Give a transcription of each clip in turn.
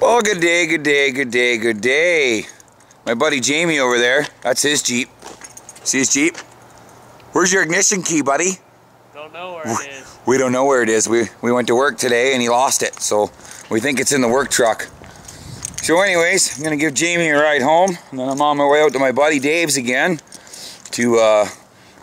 Well, good day, good day, good day, good day. My buddy Jamie over there, that's his Jeep. See his Jeep? Where's your ignition key, buddy? Don't know where it is. We don't know where it is. We went to work today and he lost it, so we think it's in the work truck. So anyways, I'm gonna give Jamie a ride home, and then I'm on my way out to my buddy Dave's again to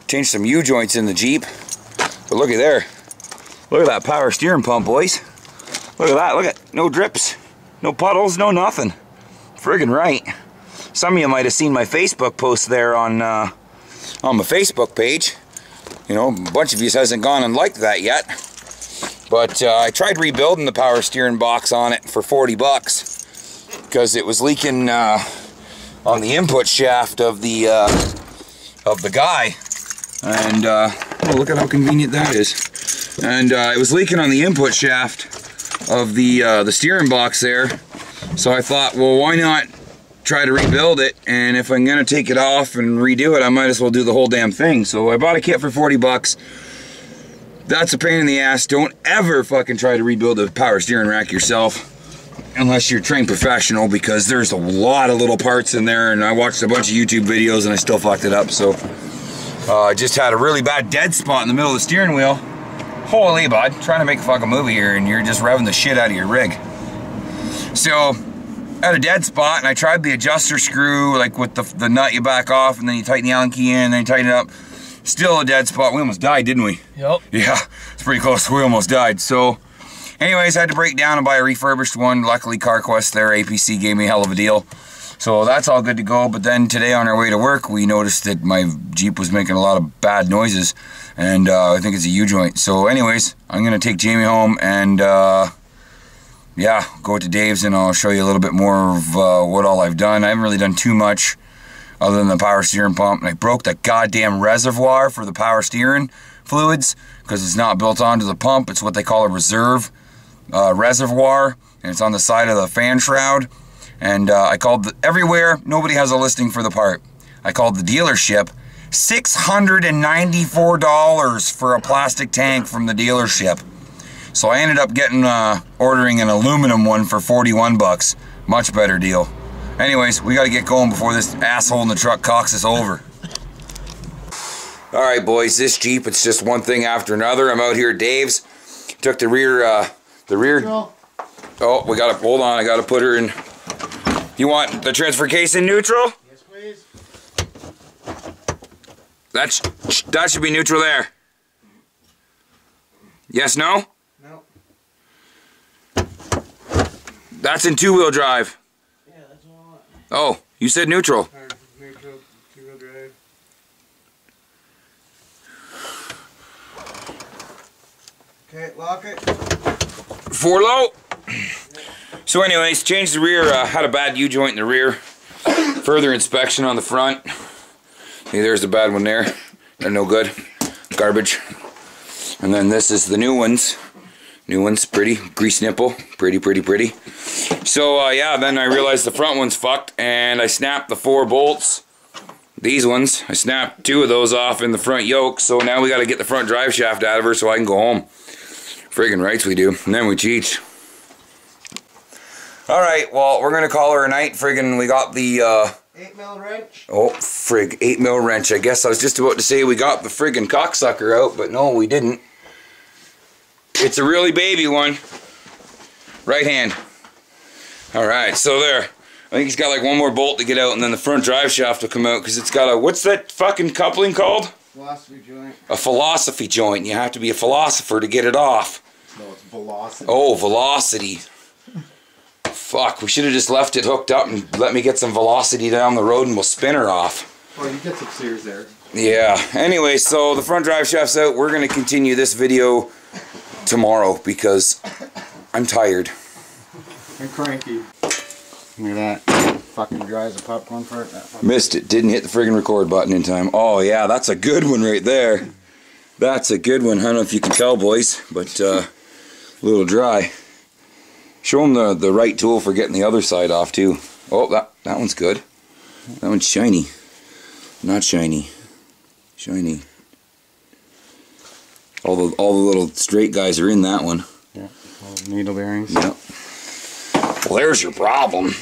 change some U-joints in the Jeep. But look at there. Look at that power steering pump, boys. Look at that, look at, no drips, no puddles, no nothing. Friggin' right. Some of you might have seen my Facebook post there on my Facebook page. You know, a bunch of you hasn't gone and liked that yet. But I tried rebuilding the power steering box on it for 40 bucks. Because it was leaking on the input shaft of the guy. And, oh, look at how convenient that is. And it was leaking on the input shaft of the steering box there. So I thought, well, why not try to rebuild it, and if I'm gonna take it off and redo it, I might as well do the whole damn thing. So I bought a kit for 40 bucks. That's a pain in the ass. Don't ever fucking try to rebuild a power steering rack yourself unless you're trained professional, because there's a lot of little parts in there, and I watched a bunch of YouTube videos and I still fucked it up. So I just had a really bad dead spot in the middle of the steering wheel. Holy bud, trying to make a fucking movie here and you're just revving the shit out of your rig. So at a dead spot, and I tried the adjuster screw, like with the nut you back off, and then you tighten the Allen key in, and then you tighten it up. Still a dead spot. We almost died, didn't we? Yep. Yeah, it's pretty close. We almost died. So, anyways, I had to break down and buy a refurbished one. Luckily, CarQuest there, APC, gave me a hell of a deal. So that's all good to go. But then today on our way to work, we noticed that my Jeep was making a lot of bad noises, and I think it's a U-joint. So anyways, I'm going to take Jamie home and yeah, go to Dave's and I'll show you a little bit more of what all I've done. I haven't really done too much other than the power steering pump. And I broke the goddamn reservoir for the power steering fluids because it's not built onto the pump. It's what they call a reserve reservoir, and it's on the side of the fan shroud. And I called everywhere. Nobody has a listing for the part. I called the dealership. $694 for a plastic tank from the dealership. So I ended up getting ordering an aluminum one for 41 bucks. Much better deal. Anyways, we got to get going before this asshole in the truck cocks us over. All right, boys, this Jeep, it's just one thing after another. I'm out here at Dave's. Took the rear. Oh, we got to hold on. I got to put her in. You want the transfer case in neutral? Yes, please. That should be neutral there. Yes, no? No. That's in two-wheel drive. Yeah, that's what I want. Oh, you said neutral. Neutral, two-wheel drive. Okay, lock it. Four low. So anyways, changed the rear, had a bad U-joint in the rear. Further inspection on the front. See, there's the bad one there. They're no good. Garbage. And then this is the new ones. New ones, pretty. Grease nipple. Pretty, pretty, pretty. So, yeah, then I realized the front one's fucked, and I snapped the 4 bolts. These ones. I snapped 2 of those off in the front yoke, so now we gotta get the front drive shaft out of her so I can go home. Friggin' rights we do. And then we cheat. Alright, well, we're gonna call her a night. Friggin', we got the, 8mm wrench. Oh, frig, 8mm wrench. I guess I was just about to say we got the friggin' cocksucker out, but no, we didn't. It's a really baby one. Right hand. Alright, so there. I think he's got like one more bolt to get out, and then the front drive shaft will come out, because it's got a, what's that fucking coupling called? Philosophy joint. A philosophy joint. You have to be a philosopher to get it off. No, it's velocity. Oh, velocity. Fuck, we should have just left it hooked up and let me get some velocity down the road and we'll spin her off. Well, you get some steers there. Yeah, anyway, so the front drive shaft's out. We're going to continue this video tomorrow because I'm tired. I'm cranky. Look at that. Fucking dry as a popcorn fart. Missed it. Didn't hit the friggin' record button in time. Oh, yeah, that's a good one right there. That's a good one. I don't know if you can tell, boys, but a little dry. Show them the right tool for getting the other side off too. Oh, that one's good. That one's shiny. Not shiny. Shiny. All the little straight guys are in that one. Yeah. All needle bearings. Yep. Well, there's your problem.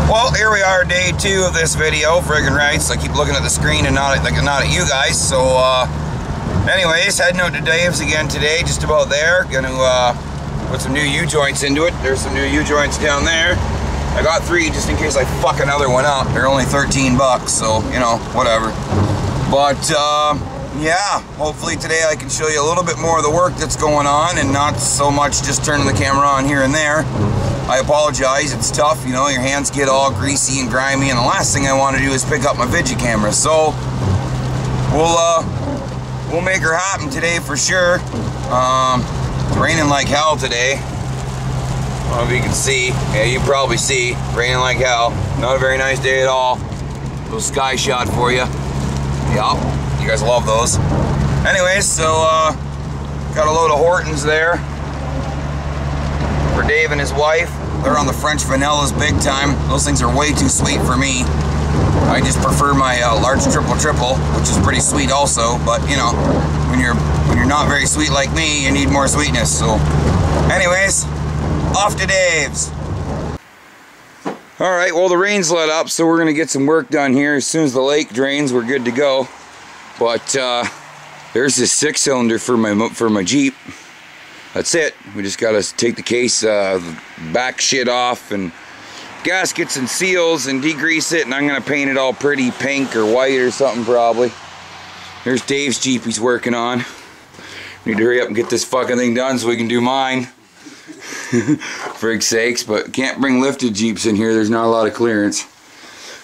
Well, here we are, day 2 of this video. Friggin' rights. I keep looking at the screen and not at you guys. So, anyways, heading out to Dave's again today. Just about there. Gonna put some new U-joints into it. There's some new U-joints down there. I got 3 just in case I fuck another one up. They're only 13 bucks, so, you know, whatever. But, yeah, hopefully today I can show you a little bit more of the work that's going on and not so much just turning the camera on here and there. I apologize, it's tough, you know, your hands get all greasy and grimy, and the last thing I want to do is pick up my video camera. So, we'll make her happen today for sure. It's raining like hell today. I don't know if you can see. Yeah, you can probably see. Raining like hell. Not a very nice day at all. Little sky shot for you. Yup. You guys love those. Anyways, so got a load of Hortons there for Dave and his wife. They're on the French vanillas big time. Those things are way too sweet for me. I just prefer my large triple, which is pretty sweet also. But you know, when you're not very sweet like me, you need more sweetness. So, anyways, off to Dave's. All right, well the rain's let up, so we're gonna get some work done here. As soon as the lake drains, we're good to go. But there's this 6-cylinder for my Jeep. That's it. We just gotta take the case, back shit off, and gaskets and seals, and degrease it. And I'm gonna paint it all pretty pink or white or something probably. There's Dave's Jeep he's working on. Need to hurry up and get this fucking thing done so we can do mine. Frig sakes, but can't bring lifted Jeeps in here. There's not a lot of clearance.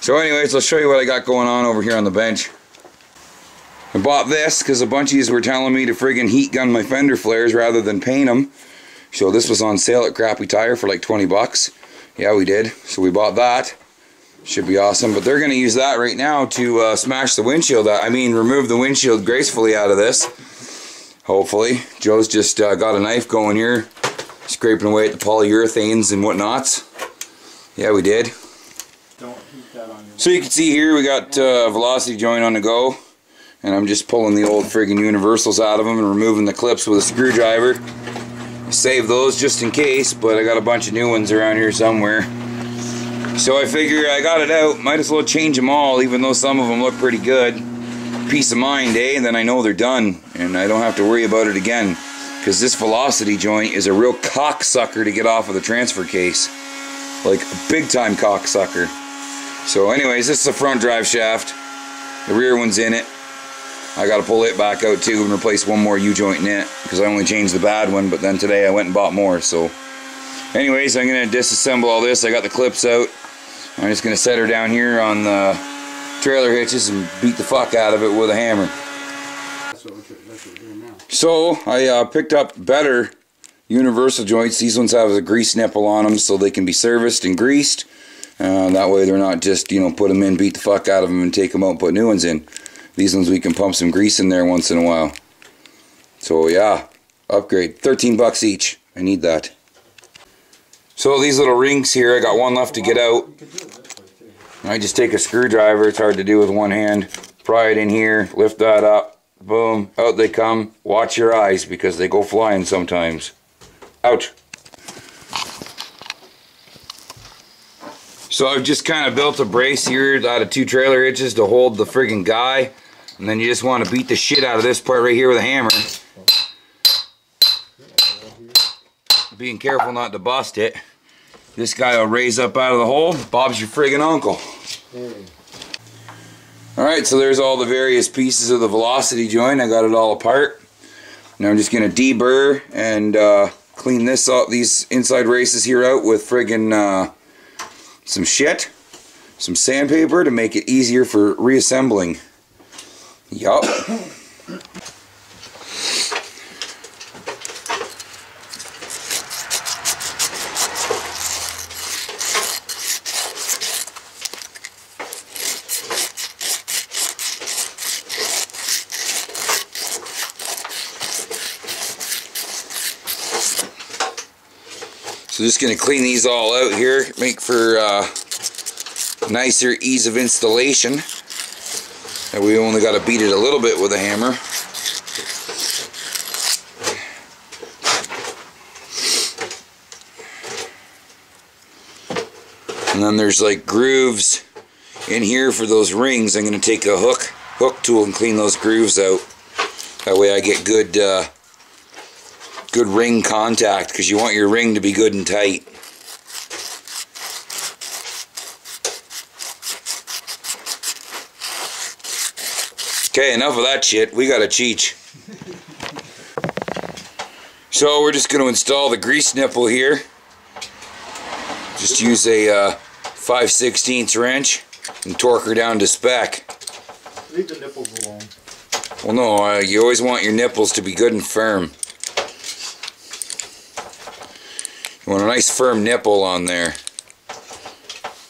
So anyways, I'll show you what I got going on over here on the bench. I bought this because a bunch of yous were telling me to friggin' heat gun my fender flares rather than paint them. So this was on sale at Crappy Tire for like 20 bucks. Yeah, we did. So we bought that. Should be awesome. But they're going to use that right now to smash the windshield out. I mean, remove the windshield gracefully out of this. Hopefully. Joe's just got a knife going here, scraping away at the polyurethanes and whatnots. Yeah, we did. Don't heat that on your... So you can see here we got velocity joint on the go. And I'm just pulling the old friggin' universals out of them and removing the clips with a screwdriver. Save those just in case, but I got a bunch of new ones around here somewhere. So I figure I got it out, might as well change them all, even though some of them look pretty good. Peace of mind, eh? And then I know they're done, and I don't have to worry about it again. Because this velocity joint is a real cocksucker to get off of the transfer case. Like a big time cocksucker. So anyways, this is a front drive shaft. The rear one's in it. I gotta pull it back out too and replace one more U-joint in it because I only changed the bad one, but then today I went and bought more. So anyways, I'm gonna disassemble all this. I got the clips out. I'm just gonna set her down here on the trailer hitches and beat the fuck out of it with a hammer. That's what we're doing now. So I picked up better universal joints. These ones have a grease nipple on them so they can be serviced and greased. That way they're not just, you know, put them in, beat the fuck out of them and take them out and put new ones in. These ones we can pump some grease in there once in a while. So yeah, upgrade. 13 bucks each. I need that. So these little rings here, I got one left to get out. I just take a screwdriver, it's hard to do with one hand. Pry it in here, lift that up, boom, out they come. Watch your eyes because they go flying sometimes. Ouch. So I've just kind of built a brace here out of 2 trailer hitches to hold the friggin' guy. And then you just want to beat the shit out of this part right here with a hammer. Being careful not to bust it. This guy will raise up out of the hole. Bob's your friggin' uncle. Alright, so there's all the various pieces of the velocity joint. I got it all apart. Now I'm just going to deburr and clean this up, these inside races here out with friggin' some shit. Some sandpaper to make it easier for reassembling. Yup. So just going to clean these all out here, make for nicer ease of installation. And we only got to beat it a little bit with a hammer. And then there's like grooves in here for those rings. I'm going to take a hook tool and clean those grooves out. That way I get good good ring contact, because you want your ring to be good and tight. Okay, enough of that shit. We got a cheech. So we're just going to install the grease nipple here. Just use a 5/16 wrench and torque her down to spec. Leave the nipples alone. Well, no, you always want your nipples to be good and firm. You want a nice firm nipple on there.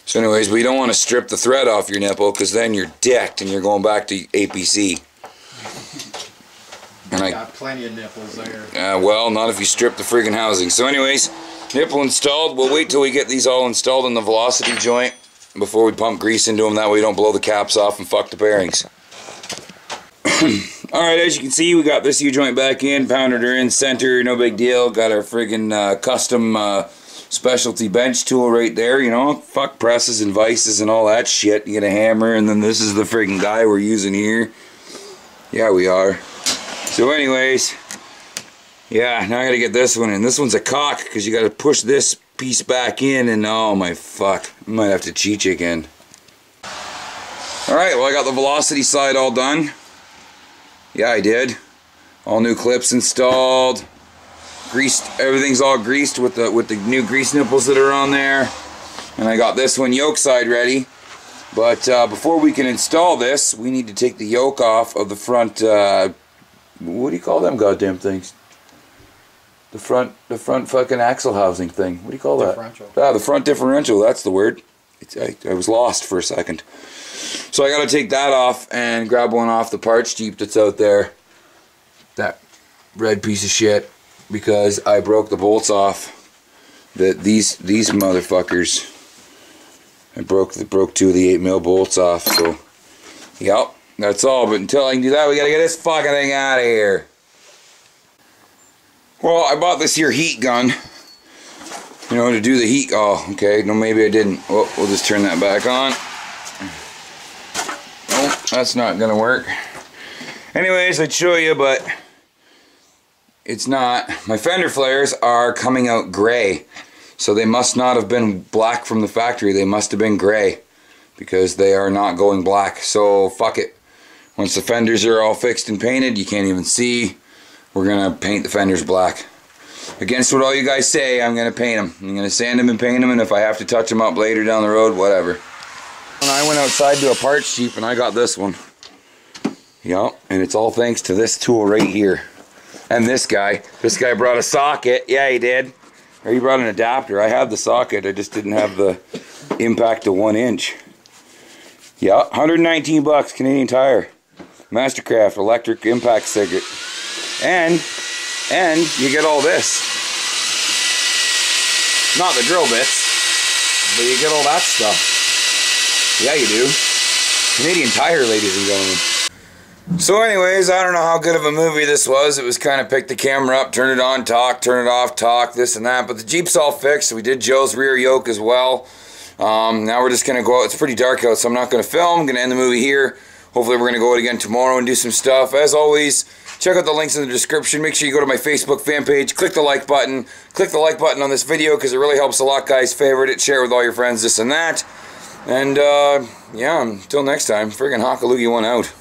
So anyways, we don't want to strip the thread off your nipple, because then you're dicked and you're going back to APC. And I got plenty of nipples there. Well, not if you strip the friggin' housing. So anyways, nipple installed. We'll wait till we get these all installed in the velocity joint before we pump grease into them. That way we don't blow the caps off and fuck the bearings. Alright, as you can see, we got this U-joint back in, pounded her in center, no big deal. Got our friggin' custom specialty bench tool right there, you know. Fuck presses and vices and all that shit. You get a hammer, and then this is the friggin' guy we're using here. Yeah, we are. So anyways, yeah, now I gotta get this one in. This one's a cock, because you gotta push this piece back in, and oh my fuck, I might have to cheat you again. Alright, well I got the velocity side all done. Yeah, I did. All new clips installed. Greased, everything's all greased with the new grease nipples that are on there. And I got this one yoke side ready. But before we can install this, we need to take the yoke off of the front, what do you call them goddamn things? The front fucking axle housing thing. What do you call that? Differential. Ah, the front differential, that's the word. I was lost for a second. So I gotta take that off and grab one off the parts Jeep that's out there. That red piece of shit. Because I broke the bolts off. These motherfuckers. I broke 2 of the 8mm bolts off. So, yep, that's all. But until I can do that, we gotta get this fucking thing out of here. Well, I bought this here heat gun. You know, to do the heat. Oh, okay. No, maybe I didn't. Oh, we'll just turn that back on. Oh, that's not gonna work. Anyways, I'd show you, but it's not. My fender flares are coming out gray. So they must not have been black from the factory. They must have been gray, because they are not going black. So fuck it. Once the fenders are all fixed and painted, you can't even see, we're gonna paint the fenders black. Against what all you guys say, I'm gonna paint them. I'm gonna sand them and paint them, and if I have to touch them up later down the road, whatever. And I went outside to a parts Jeep and I got this one. Yup, and it's all thanks to this tool right here. And this guy. This guy brought a socket. Yeah, he did. Or he brought an adapter. I had the socket, I just didn't have the impact to 1 inch. Yeah, 119 bucks, Canadian Tire. Mastercraft electric impact circuit. And you get all this. Not the drill bits, but you get all that stuff. Yeah, you do. Canadian Tire, ladies and gentlemen. So anyways, I don't know how good of a movie this was. It was kind of pick the camera up, turn it on, talk, turn it off, talk, this and that. But the Jeep's all fixed. We did Joe's rear yoke as well. Now we're just going to go out. It's pretty dark out, so I'm not going to film. I'm going to end the movie here. Hopefully we're going to go out again tomorrow and do some stuff. As always, check out the links in the description. Make sure you go to my Facebook fan page. Click the like button. Click the like button on this video because it really helps a lot, guys. Favorite it, share it with all your friends, this and that. And, yeah, until next time, friggin' Crazylogie one out.